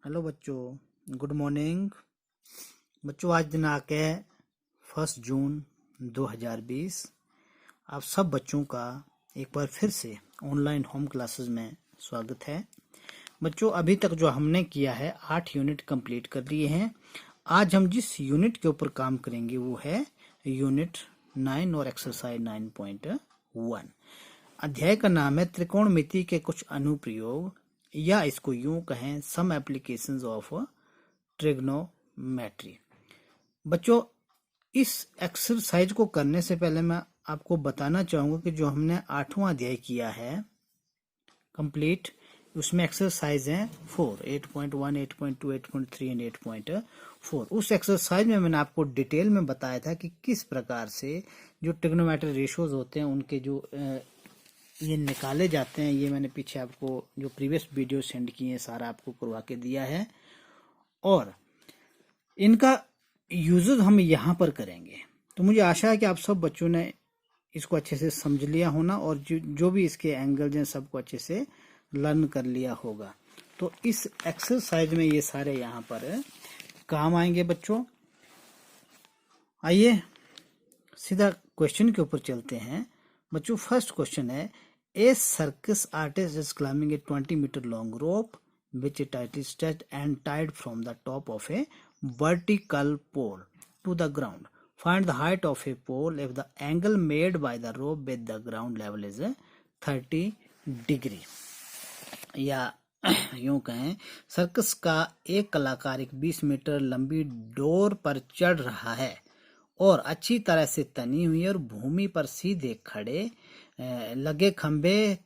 Hello बच्चों, good morning. बच्चों, आज दिनांक है 1 जून 2020। आप सब बच्चों का एक बार फिर से ऑनलाइन होम क्लासेस में स्वागत है। बच्चों, अभी तक जो हमने किया है 8 यूनिट कंप्लीट कर लिए हैं। आज हम जिस यूनिट के ऊपर काम करेंगे वो है यूनिट 9 और एक्सरसाइज 9.1। अध्याय का नाम है त्रिकोणमिति के कुछ अनुप्रयोग, या इसको यूं कहें सम एप्लीकेशंस ऑफ ट्रिग्नोमेट्री। बच्चों, इस एक्सरसाइज को करने से पहले मैं आपको बताना चाहूंगा कि जो हमने 8वां अध्याय किया है कंप्लीट, उसमें एक्सरसाइज है 4, 8.1, 8.2, 8.3 एंड 8.4। उस एक्सरसाइज में मैंने आपको डिटेल में बताया था कि किस प्रकार से जो ट्रिग्नोमेट्री रेशियोज होते हैं उनके जो ये निकाले जाते हैं। ये मैंने पीछे आपको जो प्रीवियस वीडियो सेंड किए हैं सारा आपको करवा के दिया है, और इनका यूजेस हम यहाँ पर करेंगे। तो मुझे आशा है कि आप सब बच्चों ने इसको अच्छे से समझ लिया होना, और जो भी इसके एंगल्स हैं सबको अच्छे से लर्न कर लिया होगा। तो इस एक्सरसाइज में ये सारे यहाँ पर काम आएंगे। बच्चों, आइए सीधा क्वेश्चन के ऊपर चलते हैं। बच्चों, फर्स्ट क्वेश्चन है, a circus artist is climbing a 20 metre long rope which is tightly stretched and tied from the top of a vertical pole to the ground. Find the height of a pole if the angle made by the rope with the ground level is 30 degree. या यूं कहें, circus का एक कलाकार एक 20 metre लंबी door पर चढ़ रहा है और अच्छी तरह से तनी हुई और भूमि पर सीधे खड़े लगे खंबे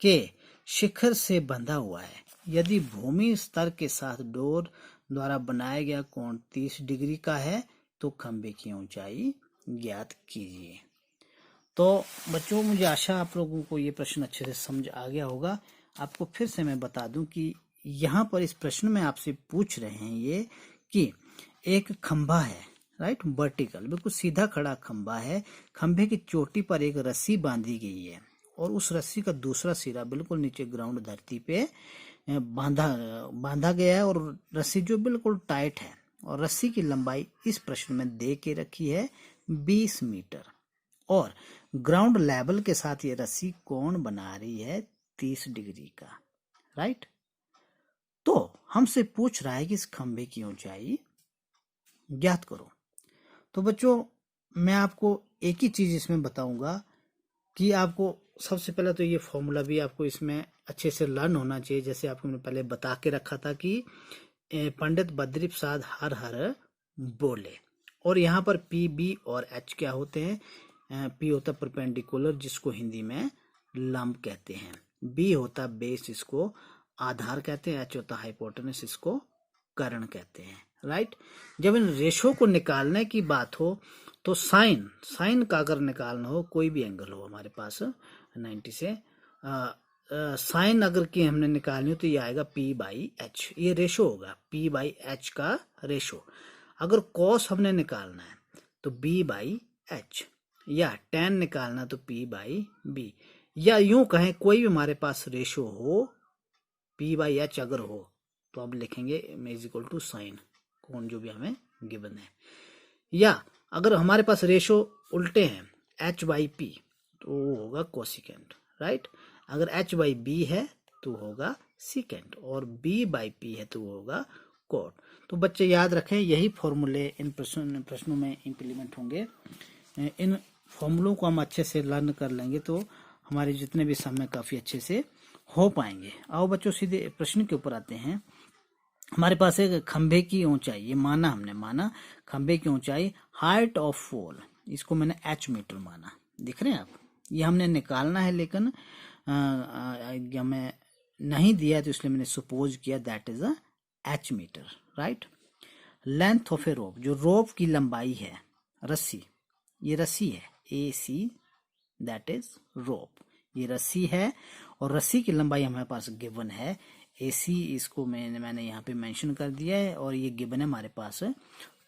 के शिखर से बंधा हुआ है। यदि भूमि स्तर के साथ डोर द्वारा बनाया गया कोण 30 डिग्री का है तो खंबे की ऊंचाई ज्ञात कीजिए। तो बच्चों, मुझे आशा आप लोगों को ये प्रश्न अच्छे से समझ आ गया होगा। आपको फिर से मैं बता दूं कि यहाँ पर इस प्रश्न में आपसे पूछ रहे हैं ये कि एक खंभा है, राइट, वर्टिकल, बिल्कुल सीधा खड़ा खंभा है। खंभे की चोटी पर एक रस्सी बांधी गई है और उस रस्सी का दूसरा सिरा बिल्कुल नीचे ग्राउंड धरती पे बांधा गया है, और रस्सी जो बिल्कुल टाइट है, और रस्सी की लंबाई इस प्रश्न में दे के रखी है 20 मीटर, और ग्राउंड लेवल के साथ ये रस्सी कोण बना रही है 30 डिग्री का, राइट। तो हमसे पूछ रहा है कि इस खंभे की ऊंचाई ज्ञात करो। तो बच्चों, मैं आपको एक ही चीज इसमें बताऊंगा कि आपको सबसे पहले तो ये फॉर्मूला भी आपको इसमें अच्छे से लर्न होना चाहिए। जैसे आपको मैंने पहले बता के रखा था कि पंडित बद्री प्रसाद हर हर बोले, और यहाँ पर पी, बी और एच क्या होते हैं? पी होता परपेंडिकुलर, जिसको हिंदी में लंब कहते हैं। बी होता बेस, इसको आधार कहते हैं। एच होता हाइपोटेनस, इसको कर्ण कहते हैं, राइट। जब इन रेशो को निकालने की बात हो तो साइन का अगर निकालना हो, कोई भी एंगल हो हमारे पास 90 से, साइन अगर की हमने निकालनी हो तो ये आएगा P बाई एच, ये रेशो होगा P बाई एच का रेशो। अगर कॉस हमने निकालना है तो B बाई एच, या tan निकालना तो P बाई बी, या यूं कहें कोई भी हमारे पास रेशो हो P बाई एच अगर हो तो अब लिखेंगे इज इक्वल टू साइन कोण जो भी हमें गिवन है। या अगर हमारे पास रेशो उल्टे हैं h बाई पी तो वो होगा कोसिकेंट, राइट। अगर h बाई बी है तो होगा सीकेंट, और b बाई पी है तो वो होगा कोट। तो बच्चे याद रखें, यही फॉर्मूले इन प्रश्नों में इम्प्लीमेंट होंगे। इन फॉर्मूलों को हम अच्छे से लर्न कर लेंगे तो हमारे जितने भी समय काफ़ी अच्छे से हो पाएंगे। आओ बच्चों, सीधे प्रश्न के ऊपर आते हैं। हमारे पास एक खंभे की ऊंचाई, ये हमने माना खंभे की ऊंचाई, हाइट ऑफ पोल, इसको मैंने h मीटर माना, दिख रहे हैं आप। ये हमने निकालना है, लेकिन हमें नहीं दिया तो इसलिए मैंने सपोज किया that is h metre, right. Length of a rope, जो रोप की लंबाई है, रस्सी, ये रस्सी है AC, दैट इज रोप, ये रस्सी है, और रस्सी की लंबाई हमारे पास गिवन है AC, इसको मैंने यहाँ पे मेंशन कर दिया है, और ये गिवन है हमारे पास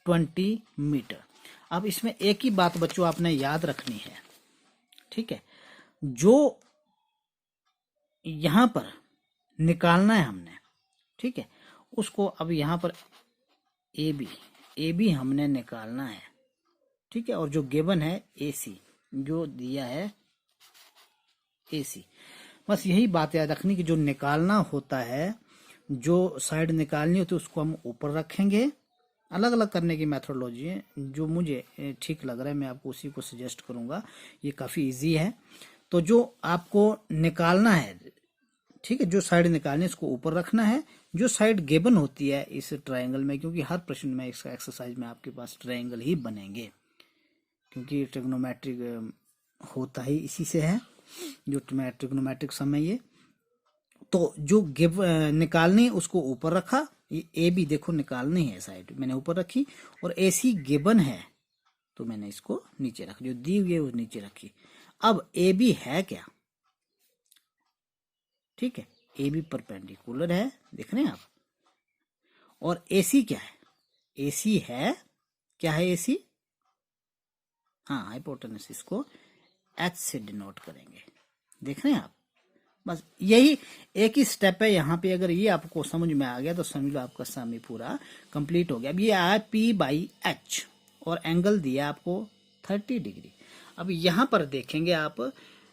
20 मीटर। अब इसमें एक ही बात बच्चों आपने याद रखनी है, ठीक है, जो यहाँ पर निकालना है हमने, ठीक है, उसको अब यहाँ पर ए बी हमने निकालना है, ठीक है। और जो गिवन है ए सी, जो दिया है ए सी, बस यही बात याद रखनी कि जो निकालना होता है, जो साइड निकालनी होती है उसको हम ऊपर रखेंगे। अलग अलग करने की मेथोडोलॉजी है, जो मुझे ठीक लग रहा है मैं आपको उसी को सजेस्ट करूंगा, ये काफ़ी इजी है। तो जो आपको निकालना है, ठीक है, जो साइड निकालनी है उसको ऊपर रखना है। जो साइड गिवन होती है इस ट्रायंगल में, क्योंकि हर प्रश्न में इस एक्सरसाइज में आपके पास ट्रायंगल ही बनेंगे, क्योंकि ट्रिग्नोमेट्रिक होता ही इसी से है, जो ट्रिग्नोमेट्रिक सम है ये। तो जो निकालनी उसको ऊपर रखा, ये ए बी देखो निकालनी है साइड मैंने ऊपर रखी, और ए सी गिवन है तो मैंने इसको नीचे रखा, जो दी हुई है वो नीचे रखी। अब ए बी है क्या, ठीक है, ए बी परपेंडिकुलर है, देख रहे हैं आप। और ए सी क्या है, ए सी है, क्या है ए सी, हाँ हाइपोटेनस, इसको एच से डिनोट करेंगे, देख रहे हैं आप। बस यही एक ही स्टेप है यहाँ पे, अगर ये आपको समझ में आ गया तो समझ लो आपका सम ही पूरा कंप्लीट हो गया। अब ये आया पी बाई एच और एंगल दिया आपको 30 डिग्री। अब यहाँ पर देखेंगे आप,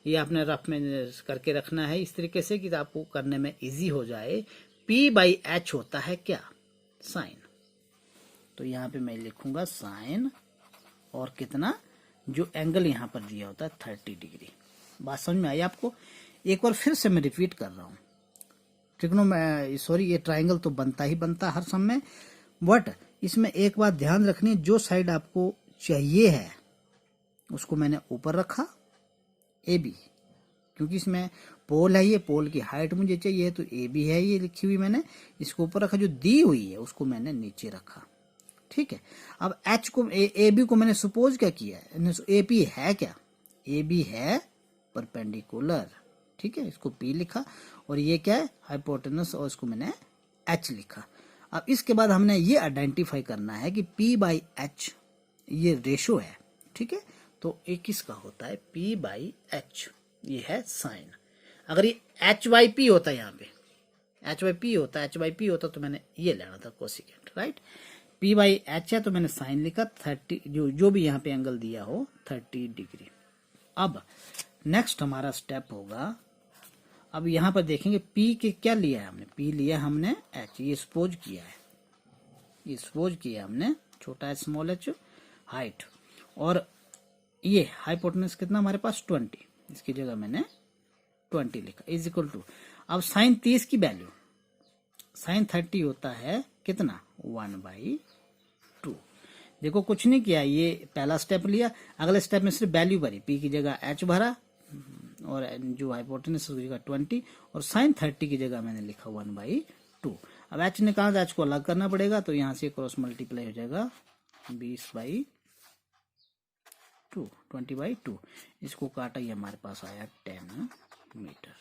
ये आपने रफ में करके रखना है इस तरीके से कि आपको करने में इजी हो जाए। पी बाई एच होता है क्या, साइन, तो यहाँ पे मैं लिखूंगा साइन, और कितना, जो एंगल यहाँ पर दिया होता है 30 डिग्री। बात समझ में आई आपको। एक बार फिर से मैं रिपीट कर रहा हूँ, सॉरी ये ट्रायंगल तो बनता ही बनता हर सम में, बट इसमें एक बात ध्यान रखनी, जो साइड आपको चाहिए है उसको मैंने ऊपर रखा, ए बी, क्योंकि इसमें पोल है, ये पोल की हाइट मुझे चाहिए तो ए बी है ये लिखी हुई, मैंने इसको ऊपर रखा। जो दी हुई है उसको मैंने नीचे रखा, ठीक है। अब एच को ए बी को मैंने सपोज क्या किया है, ए पी है क्या, ए बी है परपेंडिकुलर, ठीक है, इसको पी लिखा, और ये क्या है हाइपोटेनस, और इसको मैंने एच लिखा। अब इसके बाद हमने ये आइडेंटिफाई करना है कि पी बाई एच ये रेशो है, ठीक है, तो एक किसका होता है पी बाई एच, ये है साइन। अगर ये एच वाई पी होता है, यहाँ पे एच वाई पी होता, एच वाई पी होता तो मैंने ये लेना था cosecant, right. P by H है तो मैंने साइन लिखा 30, जो भी यहाँ पे एंगल दिया हो 30 डिग्री। अब नेक्स्ट हमारा स्टेप होगा, अब यहाँ पर देखेंगे P के क्या लिया है हमने, P लिया हमने H, ये सपोज किया है, ये सपोज किया हमने, छोटा है स्मॉल h हाइट, और ये हाइपोटेनस कितना हमारे पास 20, इसकी जगह मैंने 20 लिखा, इज इक्वल टू, अब साइन 30 की वैल्यू, साइन 30 होता है कितना 1/2। देखो कुछ नहीं किया, ये पहला स्टेप लिया, अगले स्टेप में सिर्फ वैल्यू भरी, P की जगह H भरा, और जो हाइपोटेनस की जगह 20, और साइन 30 की जगह मैंने लिखा 1/2। अब एच निकालना, एच को अलग करना पड़ेगा, तो यहाँ से क्रॉस मल्टीप्लाई हो जाएगा 20/2, 20/2, इसको काटा, ये हमारे पास आया 10 मीटर।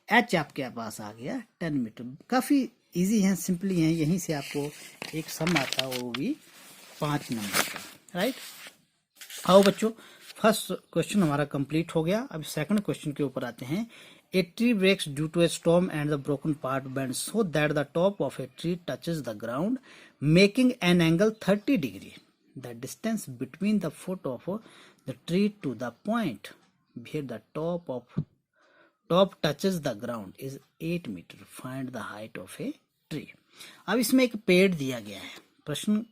एच आपके पास आ गया 10 मीटर। काफी इजी है, सिंपली है, यहीं से आपको एक सम आता है, वो भी 5 नंबर का, राइट। आओ बच्चों, फर्स्ट क्वेश्चन हमारा कंप्लीट हो गया। अब सेकंड क्वेश्चन के ऊपर आते हैं। A tree breaks due to a storm and the broken part bend so that the top of a tree touches the ground making an angle 30 degree. The distance between the foot of the tree to the point where the top touches the ground is 8 metre. Find the height of a tree. अब इसमें एक पेड़ दिया गया है, प्रश्न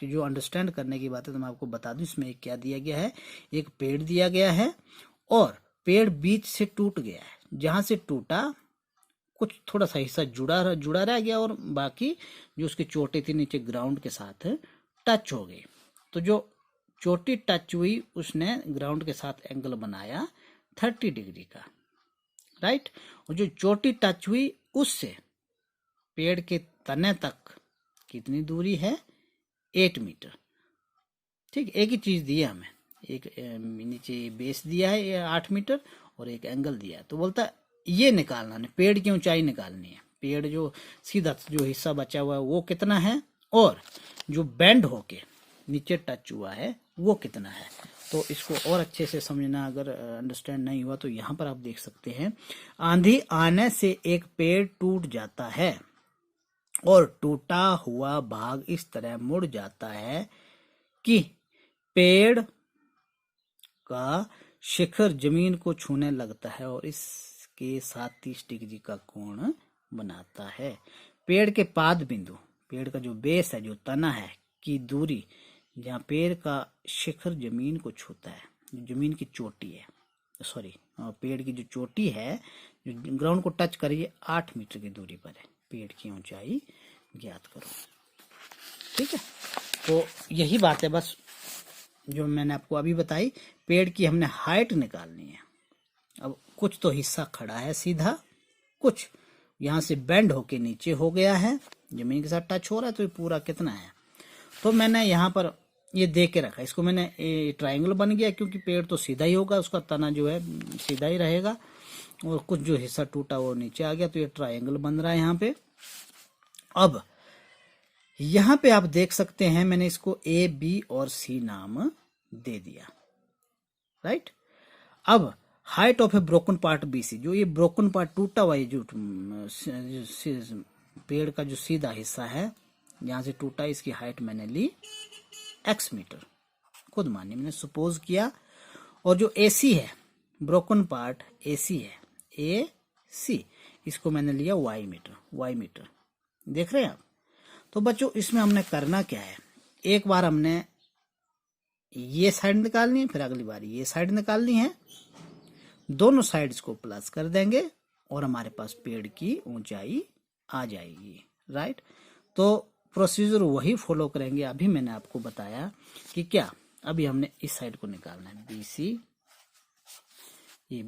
की जो अंडरस्टैंड करने की बात है तो मैं आपको बता दूं, इसमें क्या दिया गया है, एक पेड़ दिया गया है, और पेड़ बीच से टूट गया है, जहां से टूटा कुछ थोड़ा सा हिस्सा जुड़ा रह गया, और बाकी जो उसकी चोटी थी नीचे ग्राउंड के साथ टच हो गई। तो जो चोटी टच हुई उसने ग्राउंड के साथ एंगल बनाया 30 डिग्री का, राइट। और जो चोटी टच हुई उससे पेड़ के तने तक कितनी दूरी है, 8 मीटर, ठीक। एक ही चीज दी है हमें, एक नीचे बेस दिया है 8 मीटर, और एक एंगल दिया है, तो बोलता है ये निकालना है, पेड़ की ऊंचाई निकालनी है, पेड़ जो सीधा जो हिस्सा बचा हुआ है वो कितना है, और जो बेंड होके नीचे टच हुआ है वो कितना है। तो इसको और अच्छे से समझना, अगर अंडरस्टैंड नहीं हुआ तो यहाँ पर आप देख सकते हैं। आंधी आने से एक पेड़ टूट जाता है, और टूटा हुआ भाग इस तरह मुड़ जाता है कि पेड़ का शिखर जमीन को छूने लगता है और इसके साथ 30 डिग्री का कोण बनाता है। पेड़ के पाद बिंदु, पेड़ का जो बेस है, जो तना है, की दूरी जहाँ पेड़ का शिखर जमीन को छूता है, जो जमीन की चोटी है, सॉरी पेड़ की जो चोटी है जो ग्राउंड को टच करिए 8 मीटर की दूरी पर है। पेड़ की ऊंचाई ज्ञात करो। ठीक है, तो यही बात है बस जो मैंने आपको अभी बताई। पेड़ की हमने हाइट निकालनी है। अब कुछ तो हिस्सा खड़ा है सीधा, कुछ यहाँ से बेंड होके नीचे हो गया है, जमीन के साथ टच हो रहा है, तो ये पूरा कितना है। तो मैंने यहाँ पर ये दे के रखा, इसको मैंने ट्रायंगल बन गया क्योंकि पेड़ तो सीधा ही होगा, उसका तना जो है सीधा ही रहेगा और कुछ जो हिस्सा टूटा वो नीचे आ गया, तो ये ट्रायंगल बन रहा है यहाँ पे। अब यहाँ पे आप देख सकते हैं मैंने इसको ए बी और सी नाम दे दिया, राइट। अब height of A broken part BC, जो ये ब्रोकन पार्ट टूटा हुआ है, जो पेड़ का जो सीधा हिस्सा है यहाँ से टूटा, इसकी हाइट मैंने ली x मीटर, खुद मानिए मैंने सपोज किया। और जो AC है, ब्रोकन पार्ट AC है, AC, इसको मैंने लिया y मीटर। देख रहे हैं आप। तो बच्चों इसमें हमने करना क्या है, एक बार हमने ये साइड निकालनी है, फिर अगली बार ये साइड निकालनी है, दोनों साइड्स को प्लस कर देंगे और हमारे पास पेड़ की ऊंचाई आ जाएगी, राइट। तो प्रोसीजर वही फॉलो करेंगे। अभी मैंने आपको बताया कि क्या, अभी हमने इस साइड को निकालना है BC, ये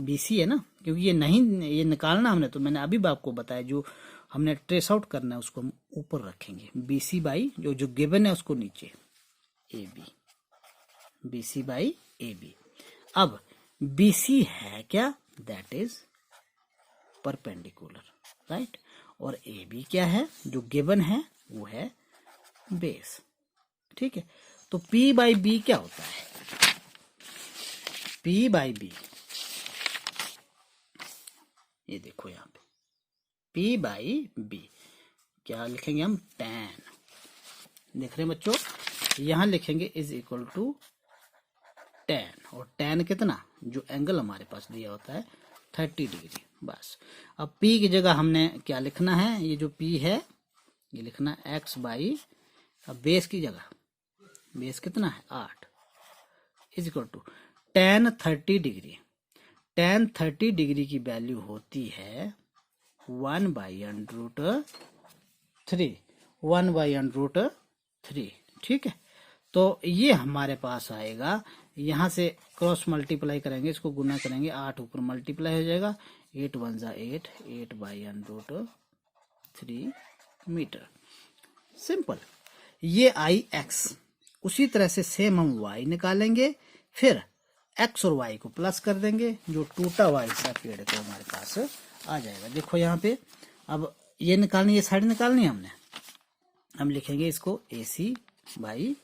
BC है ना, क्योंकि ये नहीं, ये निकालना हमने, तो मैंने अभी भी आपको बताया जो हमने ट्रेस आउट करना है उसको हम ऊपर रखेंगे, BC बाई जो गिवन है उसको नीचे, AB, BC बाई AB। अब BC है क्या, दैट इज परपेंडिकुलर, राइट। और AB क्या है, जो गिवन है वो है बेस। ठीक है, तो P बाई B क्या होता है, P बाई B, ये देखो यहाँ पे P बाई B क्या लिखेंगे हम, tan। देख रहे हैं बच्चों, यहां लिखेंगे इज इक्वल टू tan, और tan कितना, जो एंगल हमारे पास दिया होता है 30 डिग्री, बस। अब P की जगह हमने क्या लिखना है, ये जो P है ये लिखना है x बाई, अब बेस की जगह, बेस कितना है 8, is equal to tan 30 degree. tan 30 degree की वैल्यू होती है 1/√3। ठीक है, तो ये हमारे पास आएगा, यहाँ से क्रॉस मल्टीप्लाई करेंगे, इसको गुना करेंगे, 8 ऊपर मल्टीप्लाई हो जाएगा, 8 1 जा 8, 8/√3 मीटर। सिंपल, ये आई x। उसी तरह से सेम हम y निकालेंगे, फिर x और y को प्लस कर देंगे, जो टूटा हुआ हिस्सा पेड़ को हमारे पास आ जाएगा। देखो यहाँ पे, अब ये निकालनी, ये साइड निकालनी है हमने, हम लिखेंगे इसको AC बाई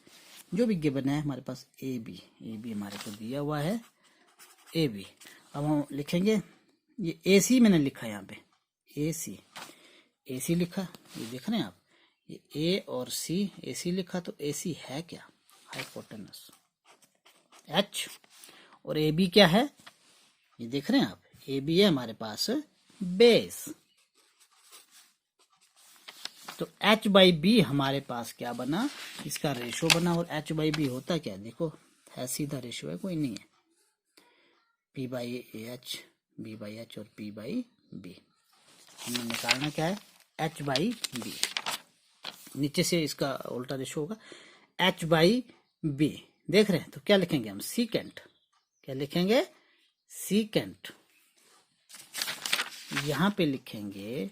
जो भी गिवन है हमारे पास AB हमारे को दिया हुआ है AB। अब हम लिखेंगे, ये AC मैंने लिखा यहाँ पे, AC लिखा, ये देख रहे हैं आप, ये A और C, AC लिखा, तो AC है क्या, हाइपोटेनस H, और AB क्या है, ये देख रहे हैं आप, AB है हमारे पास बेस। तो H बाई B हमारे पास क्या बना, इसका रेशो बना, और H बाई B होता क्या, देखो है सीधा रेशो है, कोई नहीं है, P by H, B by H और P बाई B। हमें निकालना क्या है, H बाई B, नीचे से इसका उल्टा रेशो होगा, H बाई B। देख रहे हैं, तो क्या लिखेंगे हम, सीकेंट, क्या लिखेंगे, सीकेंट। यहाँ पे लिखेंगे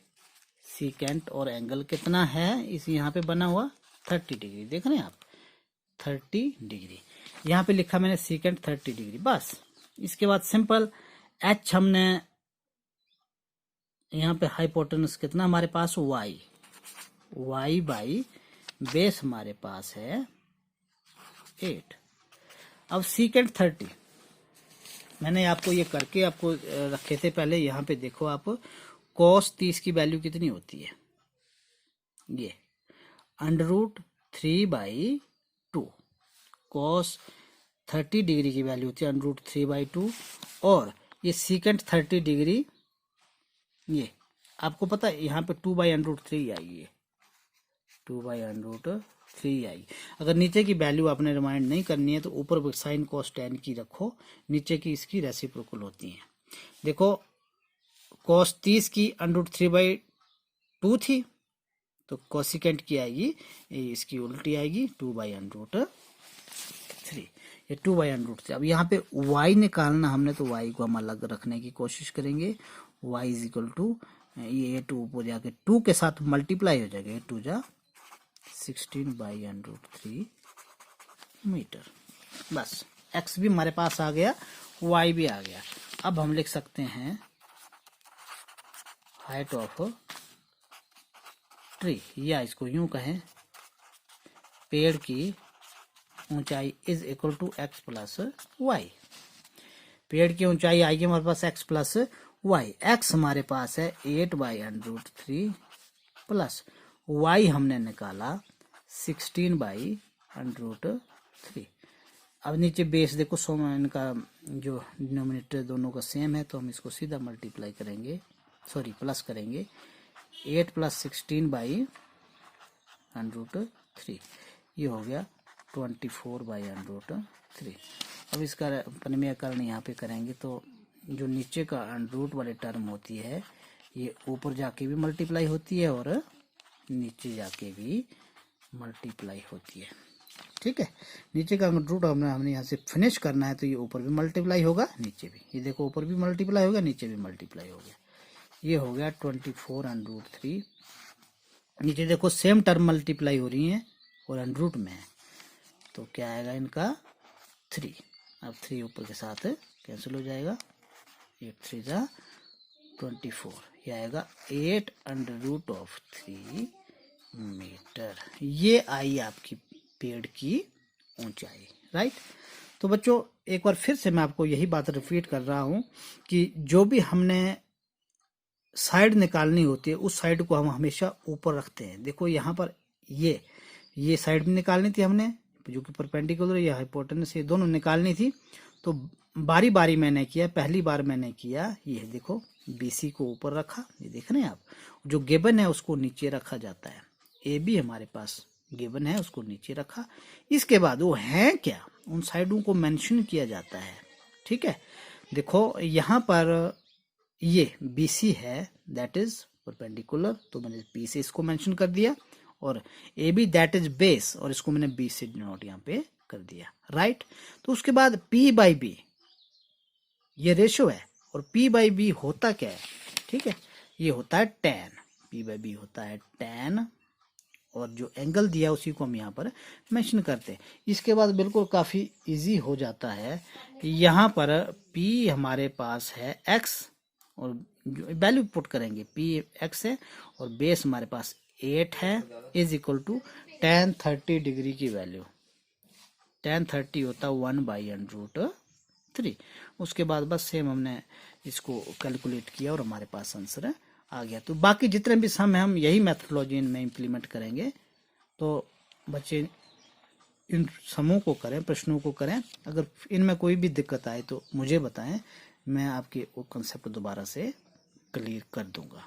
सीकेंट, और एंगल कितना है इस यहाँ पे बना हुआ 30 डिग्री, देख रहे हैं आप 30 डिग्री, यहाँ पे लिखा मैंने सीकेंट 30 डिग्री, बस। इसके बाद सिंपल H हमने यहाँ पे हाइपोटेनस कितना हमारे पास y बाई बेस हमारे पास है 8। अब सीकेंट 30 मैंने आपको ये करके आपको रखे थे पहले, यहाँ पे देखो आप, cos 30 की वैल्यू कितनी होती है, ये √3/2 कॉस 30 डिग्री की वैल्यू होती है √3/2 और ये सीकेंट 30 डिग्री, ये आपको पता है यहाँ पे 2/√3 आएगी, 2/√3 आएगी। अगर नीचे की वैल्यू आपने रिमाइंड नहीं करनी है तो ऊपर साइन कॉस टेन की रखो, नीचे की इसकी रेसिप्रोकल होती हैं। देखो कॉस 30 की √3/2 थी तो कोसिकेंट की आएगी इसकी उल्टी आएगी 2/√3, ये 2/√3। अब यहाँ पे y निकालना हमने तो y को हम अलग रखने की कोशिश करेंगे। y इज इक्वल टू ये 2 ऊपर जाके 2 के साथ मल्टीप्लाई हो जाएगा, 2 जा 16/√3 मीटर। बस x भी हमारे पास आ गया, y भी आ गया। अब हम लिख सकते हैं हाइट ऑफ ट्री, या इसको यूं कहें पेड़ की ऊंचाई is equal to x plus y. पेड़ की ऊंचाई आएगी हमारे पास x प्लस वाई। x हमारे पास है 8/√3 प्लस y हमने निकाला 16/√3। अब नीचे बेस देखो, इनका जो डिनोमिनेटर दोनों का सेम है तो हम इसको सीधा मल्टीप्लाई करेंगे, सॉरी प्लस करेंगे। 8 + 16/√3 ये हो गया 24/√3। अब इसका परिमेयकरण यहाँ पे करेंगे तो जो नीचे का रूट वाली टर्म होती है ये ऊपर जाके भी मल्टीप्लाई होती है और नीचे जाके भी मल्टीप्लाई होती है। ठीक है, नीचे का रूट हमने यहाँ से फिनिश करना है तो ये ऊपर भी मल्टीप्लाई होगा नीचे भी, ये देखो ऊपर भी मल्टीप्लाई होगा नीचे भी मल्टीप्लाई हो गया, ये हो गया 24/√3। नीचे देखो सेम टर्म मल्टीप्लाई हो रही है और अंडरूट में है तो क्या आएगा इनका 3। अब 3 ऊपर के साथ कैंसिल हो जाएगा, 8 3 जा 24, ये आएगा 8√3 मीटर। ये आई आपकी पेड़ की ऊंचाई, राइट। तो बच्चों एक बार फिर से मैं आपको यही बात रिपीट कर रहा हूं कि जो भी हमने साइड निकालनी होती है उस साइड को हम हमेशा ऊपर रखते हैं। देखो यहाँ पर ये साइड भी निकालनी थी हमने जो कि परपेंडिकुलर या हाइपोटेनस, ये दोनों निकालनी थी तो बारी बारी मैंने किया। पहली बार मैंने किया ये देखो BC को ऊपर रखा, ये देख रहे हैं आप, जो गिवन है उसको नीचे रखा जाता है। AB हमारे पास गिवन है उसको नीचे रखा, इसके बाद वो है क्या उन साइडों को मेंशन किया जाता है। ठीक है, देखो यहाँ पर ये BC है दैट इज परपेंडिकुलर तो मैंने P से इसको मेंशन कर दिया और AB दैट इज बेस और इसको मैंने B से डिनोट यहाँ पे कर दिया, राइट। तो उसके बाद P/B ये रेशो है और P/B होता क्या है, ठीक है, ये होता है tan, P/B होता है tan और जो एंगल दिया उसी को हम यहाँ पर मेंशन करते हैं। इसके बाद बिल्कुल काफ़ी इजी हो जाता है, यहाँ पर P हमारे पास है x और जो वैल्यू पुट करेंगे P x है और बेस हमारे पास 8 है is equal to tan 30 degree की वैल्यू, tan 30 होता 1/√3। उसके बाद बस सेम हमने इसको कैलकुलेट किया और हमारे पास आंसर आ गया। तो बाकी जितने भी सम है हम यही मेथडोलॉजी इनमें इम्प्लीमेंट करेंगे। तो बच्चे इन समों को करें, प्रश्नों को करें, अगर इनमें कोई भी दिक्कत आए तो मुझे बताएं, मैं आपके वो कंसेप्ट दोबारा से क्लियर कर दूंगा।